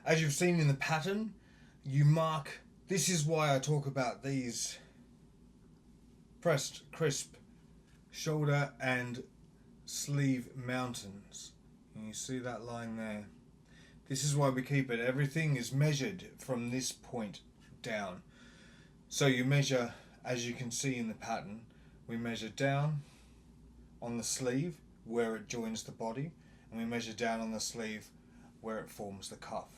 As you've seen in the pattern, you mark, this is why I talk about these pressed, crisp shoulder and sleeve mountains. And you see that line there? This is why we keep it. Everything is measured from this point down. So you measure, as you can see in the pattern, we measure down on the sleeve where it joins the body, and we measure down on the sleeve where it forms the cuff.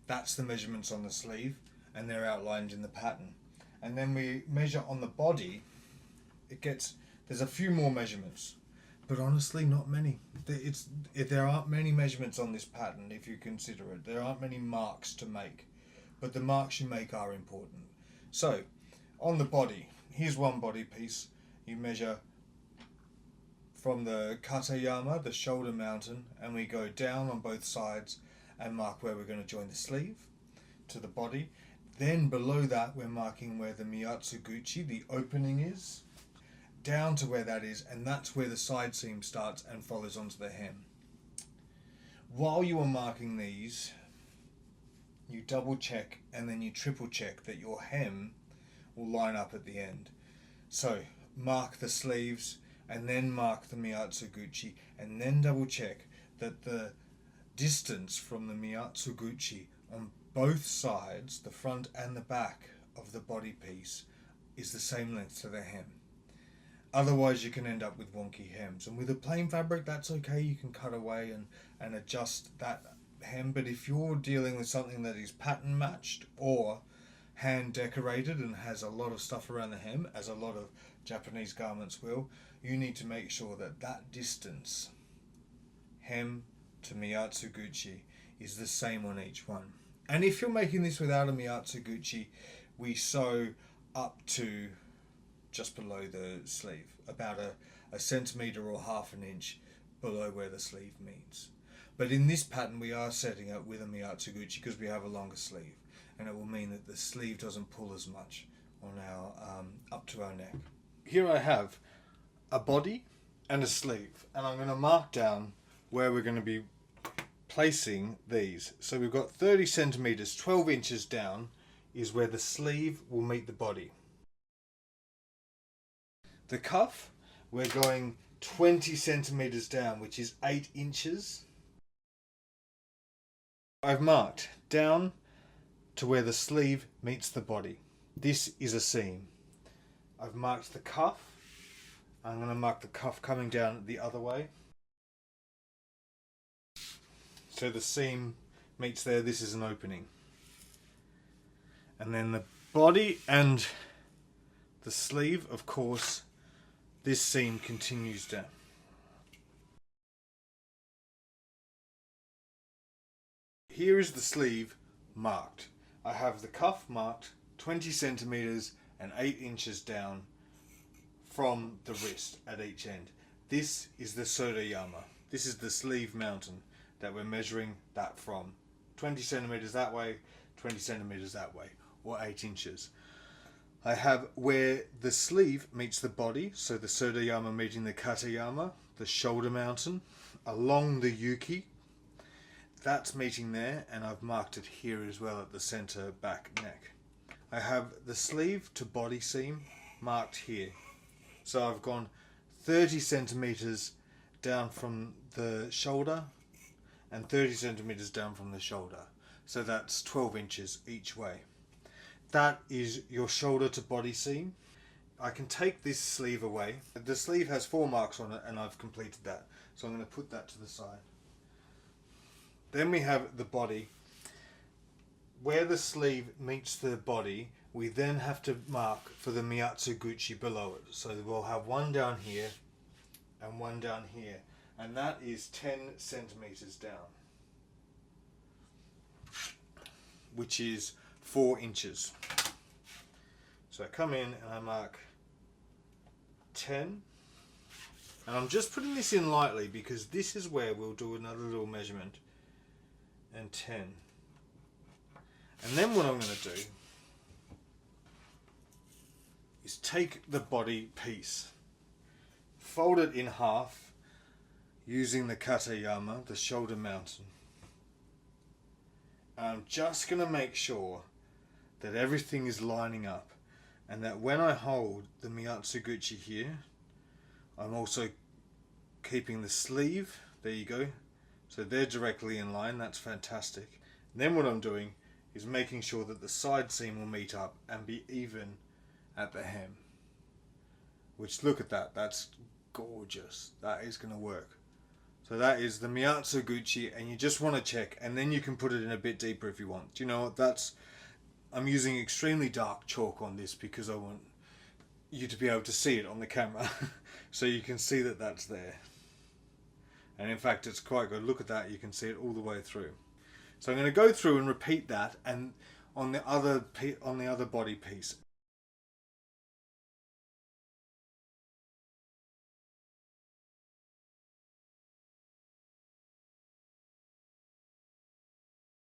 That's the measurements on the sleeve, and they're outlined in the pattern. And then we measure on the body. There's a few more measurements, but honestly not many. There aren't many measurements on this pattern if you consider it. There aren't many marks to make, but the marks you make are important. So on the body, here's one body piece. You measure from the Kata Yama, the shoulder mountain, and we go down on both sides and mark where we're going to join the sleeve to the body. Then below that we're marking where the miyatsu-guchi, the opening, is, down to where that is, and that's where the side seam starts and follows onto the hem. While you are marking these, you double check and then you triple check that your hem will line up at the end. So mark the sleeves and then mark the miyatsu-guchi, and then double check that the distance from the miyatsu-guchi on both sides, the front and the back of the body piece, is the same length to the hem. Otherwise you can end up with wonky hems, and with a plain fabric that's okay, you can cut away and adjust that hem. But if you're dealing with something that is pattern matched or hand decorated and has a lot of stuff around the hem, as a lot of Japanese garments will, you need to make sure that that distance, hem to miyatsu-guchi, is the same on each one. And if you're making this without a miyatsu-guchi, we sew up to just below the sleeve, about a centimetre or half an inch below where the sleeve meets. But in this pattern we are setting up with a miyatsu-guchi because we have a longer sleeve, and it will mean that the sleeve doesn't pull as much on our up to our neck. Here I have a body and a sleeve, and I'm going to mark down where we're going to be placing these. So we've got 30 centimeters, 12 inches down is where the sleeve will meet the body. The cuff, we're going 20 centimeters down, which is 8 inches. I've marked down to where the sleeve meets the body. This is a seam. I've marked the cuff. I'm going to mark the cuff coming down the other way. So the seam meets there. This is an opening. And then the body and the sleeve, of course, this seam continues down. Here is the sleeve marked. I have the cuff marked 20 centimeters and 8 inches down from the wrist at each end. This is the Sode Yama. This is the sleeve mountain that we're measuring that from. 20 centimeters that way, 20 centimeters that way, or 8 inches. I have where the sleeve meets the body, so the Sode Yama meeting the Kata Yama, the shoulder mountain, along the Yuki. That's meeting there, and I've marked it here as well at the center back neck. I have the sleeve to body seam marked here. So I've gone 30 centimeters down from the shoulder and 30 centimeters down from the shoulder. So that's 12 inches each way. That is your shoulder to body seam. I can take this sleeve away. The sleeve has 4 marks on it and I've completed that. So I'm going to put that to the side. Then we have the body. Where the sleeve meets the body, we then have to mark for the miyatsu-guchi below it. So we'll have one down here and one down here. And that is 10 centimeters down, which is 4 inches. So I come in and I mark 10. And I'm just putting this in lightly because this is where we'll do another little measurement. And 10. And then what I'm going to do is take the body piece, fold it in half using the Kata Yama, the shoulder mountain, I'm just going to make sure that everything is lining up, and that when I hold the miyatsu-guchi here, I'm also keeping the sleeve, there you go, so they're directly in line. That's fantastic. And then what I'm doing is making sure that the side seam will meet up and be even at the hem, which, look at that, that's gorgeous. That is going to work. So that is the miyatsu-guchi, and you just want to check, and then you can put it in a bit deeper if you want. Do you know what, I'm using extremely dark chalk on this because I want you to be able to see it on the camera so you can see that that's there. And in fact, it's quite good. Look at that, you can see it all the way through. So I'm going to go through and repeat that and on the other body piece.